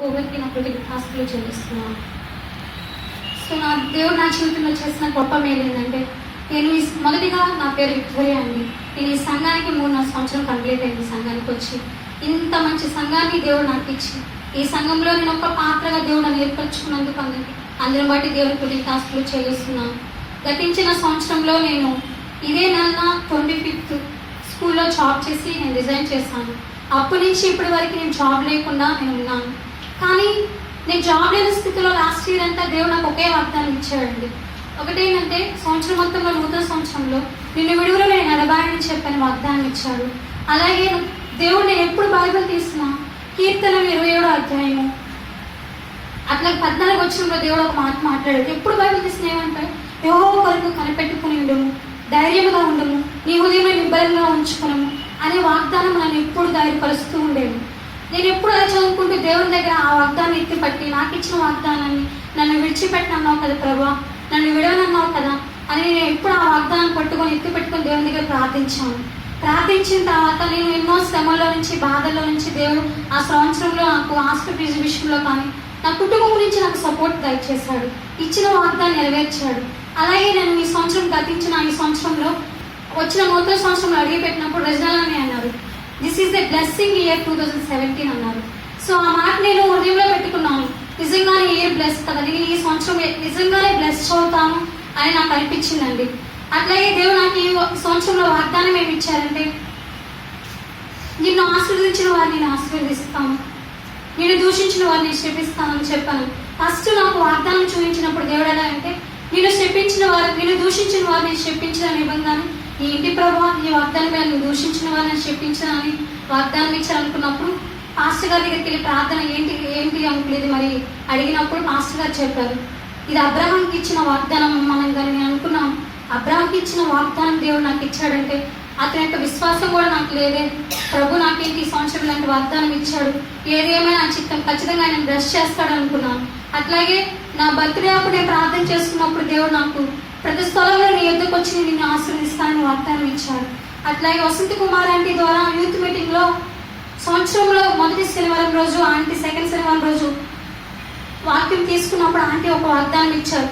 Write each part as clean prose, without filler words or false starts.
కోవిడ్కి నా ప్రతి ఆస్తులు చెల్లిస్తున్నాను. సో నా దేవుడు నా జీవితంలో చేసిన గొప్ప మేలు ఏంటంటే నేను మొదటిగా నా పేరు విక్టోరియా అండి. నేను ఈ సంఘానికి 3-4 సంవత్సరం కంప్లీట్ అయింది. సంఘానికి వచ్చి ఇంత మంచి సంఘాన్ని దేవుడు నాకు ఇచ్చి ఈ సంఘంలో నేను ఒక పాత్రగా దేవుడు నన్ను ఏర్పరచుకున్నందుకు అందరిని బట్టి దేవుడికి ప్రతి ఆస్తులు చెల్లిస్తున్నాను. గతించిన సంవత్సరంలో నేను ఇదే నెల 25th స్కూల్లో జాబ్ చేసి నేను రిజైన్ చేశాను. అప్పటి నుంచి ఇప్పటి వరకు నేను జాబ్ లేకుండా నేను ఉన్నాను. కానీ నేను జాబ్ లేని స్థితిలో లాస్ట్ ఇయర్ అంతా దేవుడు నాకు ఒకే వాగ్దానం ఇచ్చాడండి. ఒకటేంటంటే సంవత్సరం మొత్తంలో నూతన సంవత్సరంలో నిన్ను విడుదల నేను ఎడబాయని చెప్పని వాగ్దానం ఇచ్చాడు. అలాగే దేవుడు నేను ఎప్పుడు బైబిల్ తీసినా కీర్తన 27వ అధ్యాయము అట్లా 14 వచనంలో దేవుడు ఒక మాట మాట్లాడాడు. ఎప్పుడు బైబిల్ తీసిన ఏమంటాడు, యెహోవా కొరకు కనిపెట్టుకుని ఉండము, ధైర్యంగా ఉండము, నీ హృదయం నిబ్బరంగా ఉంచుకునము అనే వాగ్దానం నన్ను ఎప్పుడు ధైర్యపరుస్తూ ఉండేది. నేను ఎప్పుడు అలా చదువుకుంటూ దేవుని దగ్గర ఆ వాగ్దానం ఎత్తిపట్టి నాకు ఇచ్చిన వాగ్దానాన్ని నన్ను విడిచిపెట్టనన్నావు కదా ప్రభా, నన్ను విడవనన్నావు కదా అని నేను ఎప్పుడు ఆ వాగ్దానం పట్టుకొని ఎత్తిపెట్టుకొని దేవుని దగ్గర ప్రార్థించాను. ప్రార్థించిన తర్వాత నేను ఎన్నో శ్రమల్లో నుంచి బాధల్లో నుంచి దేవుడు ఆ సంవత్సరంలో నాకు హాస్టల్ ఫీజు విషయంలో కానీ నా కుటుంబం గురించి నాకు సపోర్ట్ దయచేశాడు. ఇచ్చిన వాగ్దానం నెరవేర్చాడు. అలాగే నేను ఈ సంవత్సరం గతించిన ఈ సంవత్సరంలో వచ్చిన నూతన సంవత్సరంలో అడిగిపెట్టినప్పుడు రజనాలని అన్నారు, this is the blessing year 2017 అన్నారు. సో ఆ మాట నేను హృదయంలో పెట్టుకున్నాను. నిజంగానే ఇయర్ బ్లెస్ కదా, నేను ఈ సంవత్సరం నిజంగానే బ్లెస్ అవుతాను అని నాకు అనిపించిందండి. అట్లాగే దేవుడు నాకు ఈ సంవత్సరంలో వాగ్దానం ఏమి ఇచ్చారంటే, నిన్ను ఆశీర్వదించిన వారిని నేను ఆశీర్వదిస్తాను, నేను దూషించిన వారిని శపిస్తానని చెప్పాను. ఫస్ట్ నాకు వాగ్దానం చూపించినప్పుడు దేవుడు ఎలా అంటే, నేను దూషించిన వారిని శపించిన నిబంధన నీ ఇంటి ప్రభావ నీ వాగ్దానం మీద నువ్వు దూషించిన వారిని శపించాలని వాగ్దానం ఇచ్చారనుకున్నప్పుడు పాస్టర్ గారి దగ్గరికి వెళ్ళి ప్రార్థన ఏంటి అనుకునేది మరి అడిగినప్పుడు పాస్టర్ గారు చెప్పారు, ఇది అబ్రహాంకి ఇచ్చిన వాగ్దానం. మనం కానీ నేను అనుకున్నాం, అబ్రహాంకి ఇచ్చిన వాగ్దానం దేవుడు నాకు ఇచ్చాడంటే అతని యొక్క విశ్వాసం కూడా నాకు లేదే, ప్రభు నాకేంటి ఈ సంవత్సరం ఇలాంటి వాగ్దానం ఇచ్చాడు, ఏదేమైనా నా చిత్తం ఖచ్చితంగా ఆయన బ్లెస్ చేస్తాడు అనుకున్నాను. అట్లాగే నా బర్త్డే అప్పుడు నేను ప్రార్థన చేసుకున్నప్పుడు దేవుడు నాకు ప్రతి స్థలంలో నీ ఎద్దుకు వచ్చి నిన్ను ఆశీర్వదిస్తానని వాగ్దానం ఇచ్చాడు. అట్లాగే వసంత కుమార్ ఆంటీ ద్వారా యూత్ మీటింగ్లో సంవత్సరంలో మొదటి శనివారం రోజు ఆంటీ సెకండ్ శనివారం రోజు వాక్యం తీసుకున్నప్పుడు ఆంటీ ఒక వాగ్దానం ఇచ్చారు,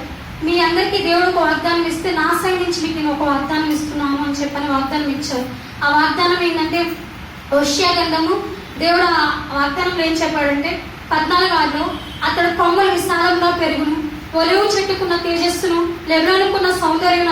మీ అందరికీ దేవుడు ఒక వాగ్దానం ఇస్తే నా సైడ్ నుంచి మీకు నేను ఒక వాగ్దానం ఇస్తున్నాను అని చెప్పని వాగ్దానం ఇచ్చారు. ఆ వాగ్దానం ఏంటంటే హోషేయ గ్రంథము దేవుడు ఆ వాగ్దానంలో ఏం చెప్పాడంటే 14 అతడు కొమ్మలు విశాలంగా పెరుగును, ఒలివ చెట్టుకున్న తేజస్సును లెబనానుకున్న సౌందర్యం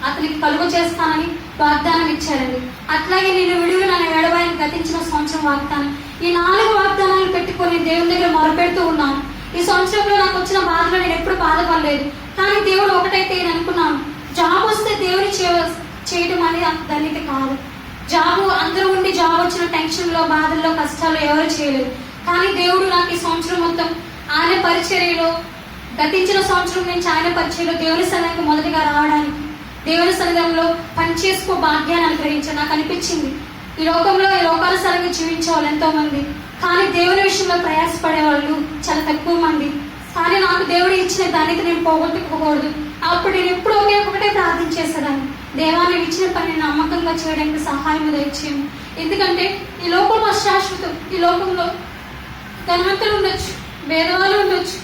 అతనికి కలుగు చేస్తానని వాగ్దానం ఇచ్చాడండి. అట్లాగే నేను విడుదల నన్ను ఎడబాయని గతించిన సంవత్సరం వాగ్దానం. ఈ 4 వాగ్దానాలు పెట్టుకొని దేవుని దగ్గర మొరపెడుతూ ఉన్నాను. ఈ సంవత్సరంలో నాకు వచ్చిన బాధలో నేను ఎప్పుడు బాధపడలేదు. కానీ దేవుడు ఒకటైతే నేను అనుకున్నాను, జాబ్ వస్తే దేవుని చేయడం అనేది అంత ధన్యత కాదు. జాబు అందరూ ఉండి జాబ్ వచ్చిన టెన్షన్లో బాధల్లో కష్టాల్లో ఎవరు చేయలేదు. కానీ దేవుడు నాకు ఈ సంవత్సరం మొత్తం ఆయన పరిచర్యలో గతించిన సంవత్సరం నుంచి ఆయన పరిచర్యలో దేవుని సన్నిధికి మొదటిగా రావడానికి దేవుని సన్నిధిలో పనిచేసుకో భాగ్యాన్ని అనుగ్రహించాను. నాకు అనిపించింది ఈ లోకానుసారంగా జీవించే వాళ్ళు ఎంతో మంది, కానీ దేవుని విషయంలో ప్రయాసపడే వాళ్ళు చాలా తక్కువ మంది. కానీ నాకు దేవుడు ఇచ్చిన దానికి నేను పోగొట్టుకోకూడదు. అప్పుడు నేను ఎప్పుడు ఒకటే ప్రార్థన చేసేదాన్ని, దేవాన్ని ఇచ్చిన పని నమ్మకంగా చేయడానికి సహాయం దయచేయము. ఎందుకంటే ఈ లోకంలో అశాశ్వతం. ఈ లోకంలో ధనవంతులు ఉండొచ్చు, పేదవాళ్ళు ఉండొచ్చు,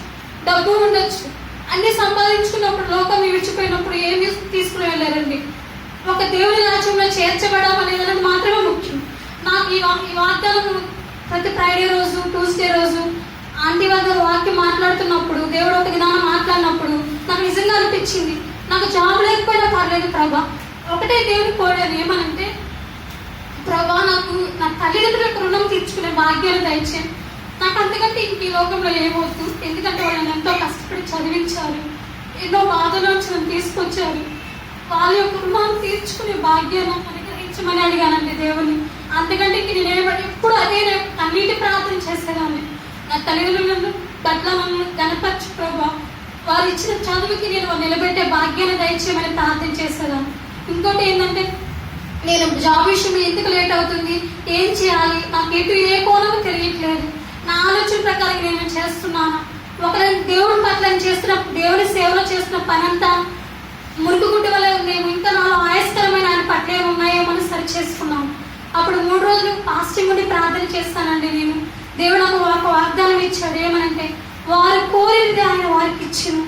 డబ్బు ఉండొచ్చు, అన్ని సంపాదించుకున్నప్పుడు లోకం విడిచిపోయినప్పుడు ఏమి తీసుకుని వెళ్ళారండి. ఒక దేవుని రాజ్యంలో చేర్చబడడం అనేది మాత్రమే ముఖ్యం. నాకు ఈ వాగ్దానం ప్రతి ఫ్రైడే రోజు ట్యూస్డే రోజు ఆంటీ వాళ్ళ వాక్యం మాట్లాడుతున్నప్పుడు దేవుడు ఒక జ్ఞానం మాట్లాడినప్పుడు నాకు నిజంగా అనిపించింది, నాకు జాబ్ లేకపోయినా పర్లేదు ప్రభా, ఒకటే దేవుని కోరాను ఏమనంటే, ప్రభా నాకు నా తల్లిదండ్రులకు రుణం తీర్చుకునే భాగ్యాలు దయచేయండి. నాకు అంతకంటే ఇంక ఈ లోకంలో ఏమవుతూ, ఎందుకంటే వాళ్ళని ఎంతో కష్టపడి చదివించారు, ఎన్నో బాధలోంచి నన్ను తీసుకొచ్చారు. వాళ్ళ యొక్క రుణాలు తీర్చుకునే భాగ్యాన్ని అనుగ్రహించమని అడిగానండి దేవుని. అంతకంటే ఇంక నేను ఎప్పుడు అదే అన్నిటి ప్రార్థన చేసేదాన్ని. నా తల్లిదండ్రులను గట్లను గణపరచు ప్రభా, వారు ఇచ్చిన చదువుకి నేను నిలబెట్టే భాగ్యాన్ని దయచేయమని ప్రార్థన చేసేదాన్ని. ఇంకోటి ఏంటంటే, నేను జాబ్ విషయంలో ఎందుకు లేట్ అవుతుంది, ఏం చేయాలి, నాకు ఏ కోణము తెలియట్లేదు. నా ఆలోచన ప్రకారం నేను చేస్తున్నాను. ఒకరిని దేవుని పట్ల చేస్తున్న దేవుని సేవలో చేస్తున్న పని అంతా మురుకు గుడ్డి వల్ల మేము ఇంకా నాలో ఆయాస్కరమైన ఆయన పట్ల ఏమున్నాయేమో అని సరి చేసుకున్నాను. అప్పుడు 3 రోజులు ఫాస్టింగ్ ఉండి ప్రార్థన చేస్తానండి. నేను దేవుడు నాకు ఒక వాగ్దానం ఇచ్చాడు. సెలవిచ్చాడు. ఏమనంటే వారు కోరింది ఆయన వారికి ఇచ్చును,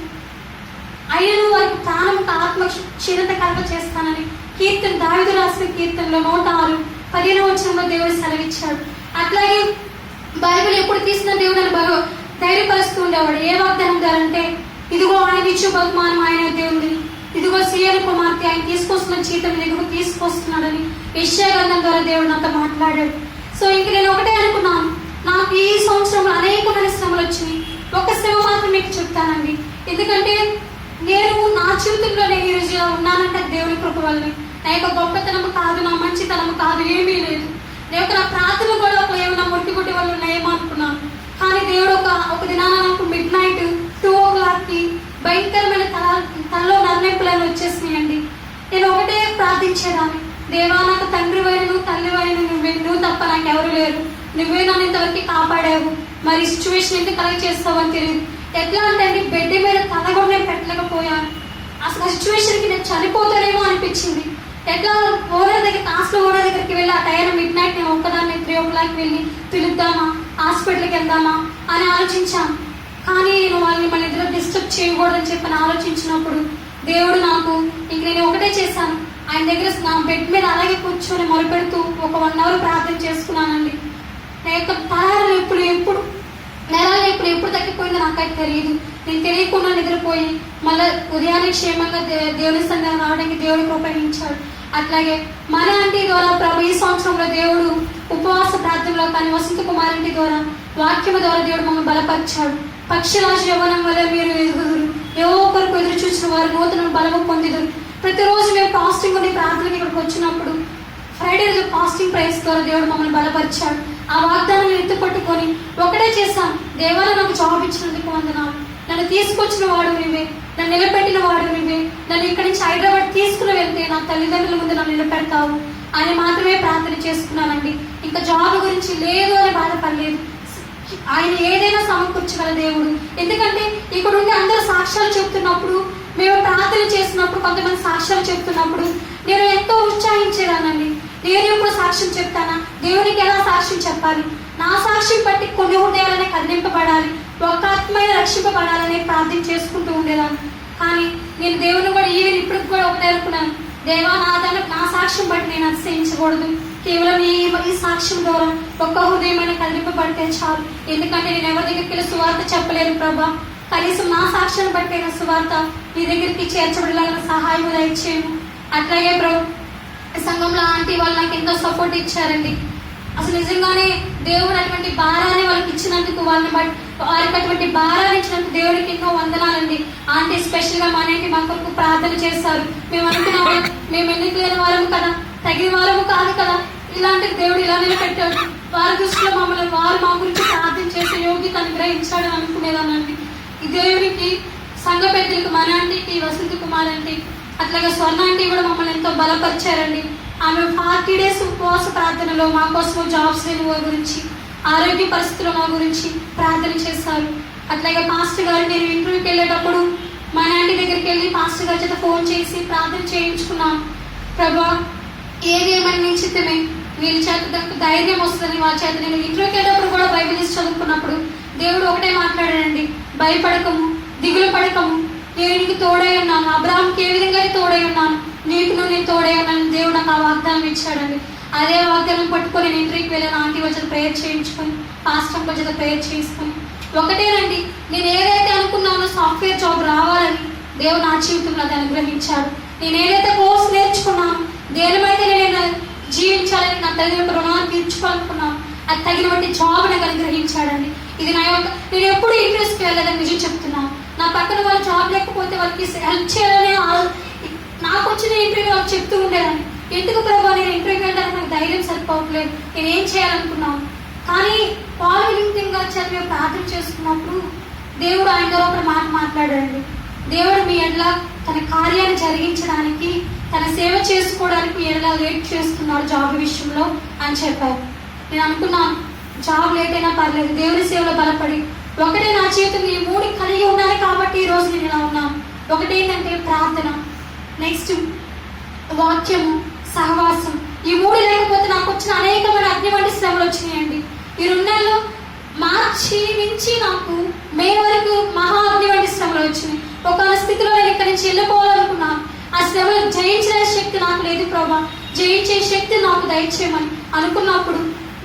అయినను వారికి ప్రాణముకు ఆత్మ క్షీణత కలుగ చేస్తానని కీర్తన దావీదు రాసిన కీర్తనలో 106:15 దేవుడు సెలవిచ్చాడు. అట్లాగే బైబిల్ ఎప్పుడు తీసిన దేవుడు ధైర్యపరుస్తూ ఉండేవాడు. ఏ వాగ్దానం గారంటే ఇదిగో ఆయన ఇచ్చు బహుమానం ఆయన దేవుడిని, ఇదిగో సీఎల్ కుమార్తె ఆయన తీసుకొస్తున్న జీతం ఇదిగో తీసుకొస్తున్నాడని యెషయా గ్రంథం ద్వారా దేవుడు నాతో మాట్లాడాడు. సో ఇంక నేను ఒకటే అనుకున్నాను, నాకు ఈ సంవత్సరంలో అనేకమైన శ్రమలు వచ్చినాయి. ఒక శ్రమ మాత్రం మీకు చెప్తానండి. ఎందుకంటే నేను నా జీవితంలో నేను ఈరోజు ఇలా ఉన్నానంటే దేవుని కృప వల్లనే. నా యొక్క గొప్పతనము కాదు, నా మంచితనము కాదు, ఏమీ లేదు. నేను నా ప్రార్థన కూడా ఒక ఏమైనా ముట్టి గుట్టి వాళ్ళు ఉన్నాయేమో అనుకున్నాను. కానీ దేవుడు ఒక దినాన నాకు midnight 2 o'clockకి భయంకరమైన తనలో నన్నెప్పులను వచ్చేసినాయండి. నేను ఒకటే ప్రార్థించేదాన్ని, దేవా నాకు తండ్రి వైనను తల్లి వైనను నువ్వు తప్ప నాకు ఎవరు లేరు, నువ్వే నన్ను ఇంతవరకు కాపాడావు, మరి సిచ్యువేషన్ ఎందుకు కలెక్ట్ చేస్తావు అని తెలియదు. ఎట్లా అంటే అండి, బెడ్ మీద తల కూడా నేను పెట్టలేకపోయాను. అసలు సిచ్యువేషన్కి నేను చనిపోతానేమో అనిపించింది. ఎట్లా ఓనర్ దగ్గర హాస్టల్ ఓనర్ దగ్గరికి వెళ్ళి ఆ టైం midnight నేను ఒక్కదాన్ని 3 o'clock వెళ్ళి పిలుద్దామా, హాస్పిటల్కి వెళ్దామా అని ఆలోచించాను. కానీ నేను వాళ్ళని మన ఇద్దరు డిస్టర్బ్ చేయకూడదని చెప్పని ఆలోచించినప్పుడు దేవుడు నాకు ఇంక నేను ఒకటే చేశాను, ఆయన దగ్గర నా బెడ్ మీద అలాగే కూర్చొని మొరపెడుతూ ఒక 1 hour ప్రార్థన చేసుకున్నానండి. నా యొక్క తరాలు నెలలు ఎప్పుడు తగ్గిపోయిందో నాకైతే తెలియదు. నేను తెలియకుండా నిద్రపోయి మళ్ళీ ఉదయాన్నే క్షేమంగా దేవుని సన్నిధికి రావడానికి దేవుడు కృపణించాడు. అట్లాగే మన ఆంటీ ద్వారా ప్రభు ఈ సంవత్సరంలో దేవుడు ఉపవాస ప్రార్థనలో కానీ వసంత కుమారింటి ద్వారా వాక్యము ద్వారా దేవుడు మమ్మల్ని బలపరిచాడు. పక్షిరాజు యవ్వనం వల్ల మీరు ఎదుగుదురు, ఏవో ఒకరికి ఎదురు చూసిన వారు నూతన బలము పొందిదురు. ప్రతిరోజు మేము ఫాస్టింగ్ ఉండి ప్రార్థనకి ఇక్కడికి వచ్చినప్పుడు ఫ్రైడే రోజు ఫాస్టింగ్ ప్రేయర్స్ ద్వారా దేవుడు మమ్మల్ని బలపరిచాడు. ఆ వాగ్దానాన్ని ఎత్తుపట్టుకొని ఒకటే చేశాను, దేవాలయం నాకు జాబ్ ఇచ్చినందుకు వందనాలు, నన్ను తీసుకొచ్చిన వాడు నువ్వే, నన్ను నిలబెట్టిన వాడు నువ్వే, నన్ను ఇక్కడి నుంచి హైదరాబాద్ తీసుకుని వెళ్తే నా తల్లిదండ్రుల ముందు నన్ను నిలబెడతావు అని మాత్రమే ప్రార్థన చేసుకున్నానండి. ఇంకా జాబ్ గురించి లేదు అని బాధపడలేదు. ఆయన ఏదైనా సమకూర్చగల దేవుడు. ఎందుకంటే ఇక్కడ ఉండి అందరూ సాక్ష్యాలు చెప్తున్నప్పుడు, మేము ప్రార్థన చేసినప్పుడు కొంతమంది సాక్ష్యాలు చెప్తున్నప్పుడు నేను ఎంతో ఉత్సాహించేదానండి. నేను ఎప్పుడు సాక్ష్యం చెప్తానా, దేవునికి ఎలా సాక్ష్యం చెప్పాలి, నా సాక్ష్యం బట్టి కొన్ని హృదయాలనే కదిలింపబడాలి, ఒక ఆత్మైన రక్షింపబడాలని ప్రార్థన చేసుకుంటూ ఉండేదాన్ని. కానీ నేను దేవుని కూడా ఈవెన్ ఇప్పటికి కూడా ఒకటే అనుకున్నాను, దేవా నా సాక్ష్యం బట్టి నేను అతిశయించకూడదు, కేవలం ఈ సాక్ష్యం ద్వారా ఒక్క హృదయమైన కదిలింపబడితే చాలు. ఎందుకంటే నేను ఎవరి దగ్గరికి వెళ్ళి సువార్త చెప్పలేను ప్రభా, కనీసం నా సాక్ష్యాన్ని బట్టి అయిన సువార్త నీ దగ్గరికి చేర్చబడేలాగా సహాయం దయచేయము. అట్లాగే ప్రభు సంఘంలో ఆంటీ వాళ్ళు నాకు ఎంతో సపోర్ట్ ఇచ్చారండి. అసలు నిజంగానే దేవుడు అటువంటి భారాన్ని వాళ్ళకి ఇచ్చినందుకు, వారికి అటువంటి భారాన్ని ఇచ్చినందుకు దేవుడికి ఎన్నో వందనాలండి. ఆంటీ స్పెషల్గా మా ఆంటీ మా కొరకు ప్రార్థన చేస్తారు. మేము అనుకున్నాం మేము ఎన్నిక లేని వారము కదా, తగిన వారము కాదు కదా, ఇలాంటి దేవుడు ఇలా నిలబెట్టాడు, వారి దృష్టిలో వారు మా గురించి ప్రార్థన చేసే యోగ్యత అనుగ్రహించాడని అనుకునేదానండి. ఈ దేవుడికి సంఘ పెద్దలకు మన ఆంటీకి వసంత కుమార్ ఆంటీ అట్లాగే స్వర్ణ ఆంటీ కూడా మమ్మల్ని ఎంతో బలపరిచారండి. ఆమె 40 days ఉపవాస ప్రార్థనలో మా కోసం జాబ్స్ లేని వారి గురించి, ఆరోగ్య పరిస్థితులు మా గురించి ప్రార్థన చేశారు. అట్లాగే పాస్టర్ గారు నేను ఇంటర్వ్యూకి వెళ్ళేటప్పుడు మా ఆంటీ దగ్గరికి వెళ్ళి పాస్టర్ గారి చేత ఫోన్ చేసి ప్రార్థన చేయించుకున్నాను. ప్రభా ఏది ఏమని నీ చిత్తమే, వీళ్ళ చేత ధైర్యం వస్తుందని వాళ్ళ చేత. నేను ఇంటర్వ్యూకి వెళ్ళేటప్పుడు కూడా బైబిల్ చదువుకున్నప్పుడు దేవుడు ఒకటే మాట్లాడాడండి, భయపడకము, దిగులు పడకము, నేను నీకు తోడై ఉన్నాను, అబ్రాహాంకి ఏ విధంగా తోడై ఉన్నాను, నీకు నేను తోడై ఉన్నాను. దేవుడు నాకు ఆ వాగ్దానం ఇచ్చాడండి. అదే వాగ్దానం పట్టుకొని నేను ఇంటర్వ్యూకి వెళ్ళాను. ఆంటీ వచ్చి ప్రేయర్ చేయించుకొని, పాస్టర్ వచ్చి ప్రేయర్ చేసుకొని ఒకటేనండి, నేను ఏదైతే అనుకున్నానో సాఫ్ట్వేర్ జాబ్ రావాలని దేవుడు నా జీవితంలో అది అనుగ్రహించాడు. నేను ఏదైతే కోర్స్ నేర్చుకున్నాను, దేనిమైతే నేను జీవించాలని నా తల్లిదండ్రుల రుణాన్ని తీర్చుకోవాలనుకున్నాను, అది తగిన బట్టి జాబ్ నాకు అనుగ్రహించాడండి. ఇది నా యొక్క, నేను ఎప్పుడు ఇంట్రెస్ట్కి వెళ్ళదని నిజం చెప్తున్నాను. నా పక్కన వాళ్ళు జాబ్ లేకపోతే వాళ్ళకి హెల్ప్ చేయాలని నాకు వచ్చిన ఇంటర్వ్యూ వాళ్ళు చెప్తూ ఉండేదాన్ని. ఎందుకు ప్రభావ నేను ఇంటర్వ్యూకి వెళ్ళడానికి నాకు ధైర్యం సరిపోవట్లేదు, నేనేం చేయాలనుకున్నాను. కానీ పాల్విలింగ్గా వచ్చారు మేము ప్రార్థన చేసుకున్నప్పుడు దేవుడు ఆయన ద్వారా ఒక మాట మాట్లాడాడండి. దేవుడు మీ ఎడల తన కార్యాన్ని జరిగించడానికి, తన సేవ చేసుకోవడానికి మీ ఎడల లేట్ చేస్తున్నారు జాబ్ విషయంలో అని చెప్పారు. నేను అనుకున్నాను జాబ్ లేట్ అయినా పర్లేదు, దేవుడి సేవలో బలపడి ఒకటే నా జీవితం ఈ 3 కలిగి ఉండాలి. కాబట్టి ఈరోజు నేను ఇలా ఉన్నాను. ఒకటి ఏంటంటే ప్రార్థన, నెక్స్ట్ వాక్యము, సహవాసం. ఈ 3 లేకపోతే నాకు వచ్చిన అనేకమైన అగ్ని వంటి శ్రమలు వచ్చినాయండి. ఈ 2 నెలలు మార్చి నుంచి నాకు శ్రమలు వచ్చినాయి. ఒక స్థితిలో నేను ఇక్కడి నుంచి వెళ్ళిపోవాలనుకున్నాను. ఆ శ్రమలు జయించే శక్తి నాకు లేదు ప్రభా, జయించే శక్తి నాకు దయచేయమని అనుకున్నప్పుడు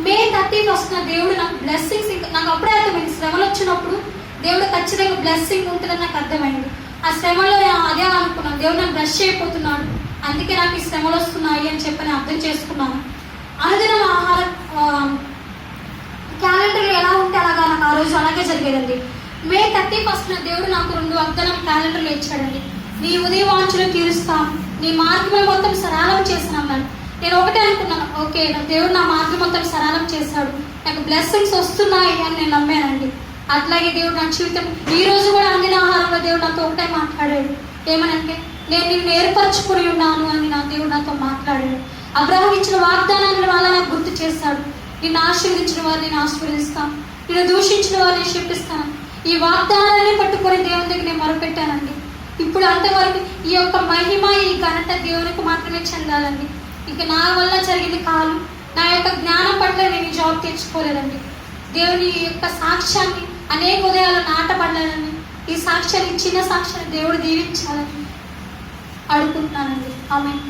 మే 31న దేవుడు నాకు బ్లెస్సింగ్స్, నాకు అప్పుడే అర్థమైంది శ్రమలు వచ్చినప్పుడు దేవుడు ఖచ్చితంగా బ్లెస్సింగ్ ఉంటుందని నాకు అర్థమైంది. ఆ శ్రమలో నేను అదే అనుకున్నాను, దేవుడు నాకు బ్లెస్ అయిపోతున్నాడు, అందుకే నాకు ఈ శ్రమలు వస్తున్నాయి అని చెప్పి నేను అర్థం చేసుకున్నాను. అనుదినం ఆహార క్యాలెండర్లు ఎలా ఉంటే అలాగా నాకు ఆ రోజు అలాగే జరిగేదండి. మే 31న దేవుడు నాకు 2 వాగ్దానం క్యాలెండర్లు ఇచ్చాడండి. నీ ఉదయ వాంఛలు తీరుస్తాను, నీ మార్గం మొత్తం సరళం చేసిన అన్నాడు. నేను ఒకటే అనుకున్నాను, ఓకే దేవుడు నా మార్గం మొత్తం సరళం చేశాడు, నాకు బ్లెస్సింగ్స్ వస్తున్నాయి అని నేను నమ్మానండి. అట్లాగే దేవుడు నా జీవితం ఈ రోజు కూడా అందిన ఆహారంలో దేవుడు నాతో ఒకటే మాట్లాడాడు. ఏమనంటే నేను నిన్ను ఏర్పరచుకుని ఉన్నాను అని నా దేవుడు నాతో మాట్లాడాడు. అబ్రహాం ఇచ్చిన వాగ్దానాన్ని వల్ల నాకు గుర్తు చేశాడు. నిన్ను ఆశీర్వదించిన వారిని నేను ఆశీర్వదిస్తాను, నిన్ను దూషించిన వారిని శిక్షిస్తాను. ఈ వాగ్దానాన్ని పట్టుకొని దేవుని దగ్గర నేను మొరపెట్టానండి. ఇప్పుడు అంతవరకు ఈ యొక్క మహిమ, ఈ ఘనత దేవునికి మాత్రమే చెందాలండి. ఇక నా వల్ల జరిగింది కాదు, నా యొక్క జ్ఞానం పట్ల నేను జాబ్ తెచ్చుకోలేదండి. దేవుని యొక్క సాక్ష్యాన్ని అనేక ఉదయాలు నాటపడాలని, ఈ సాక్ష్యాన్ని, చిన్న సాక్ష్యాన్ని దేవుడు దీవించాలని అడుగుతున్నానండి. ఆమేన్.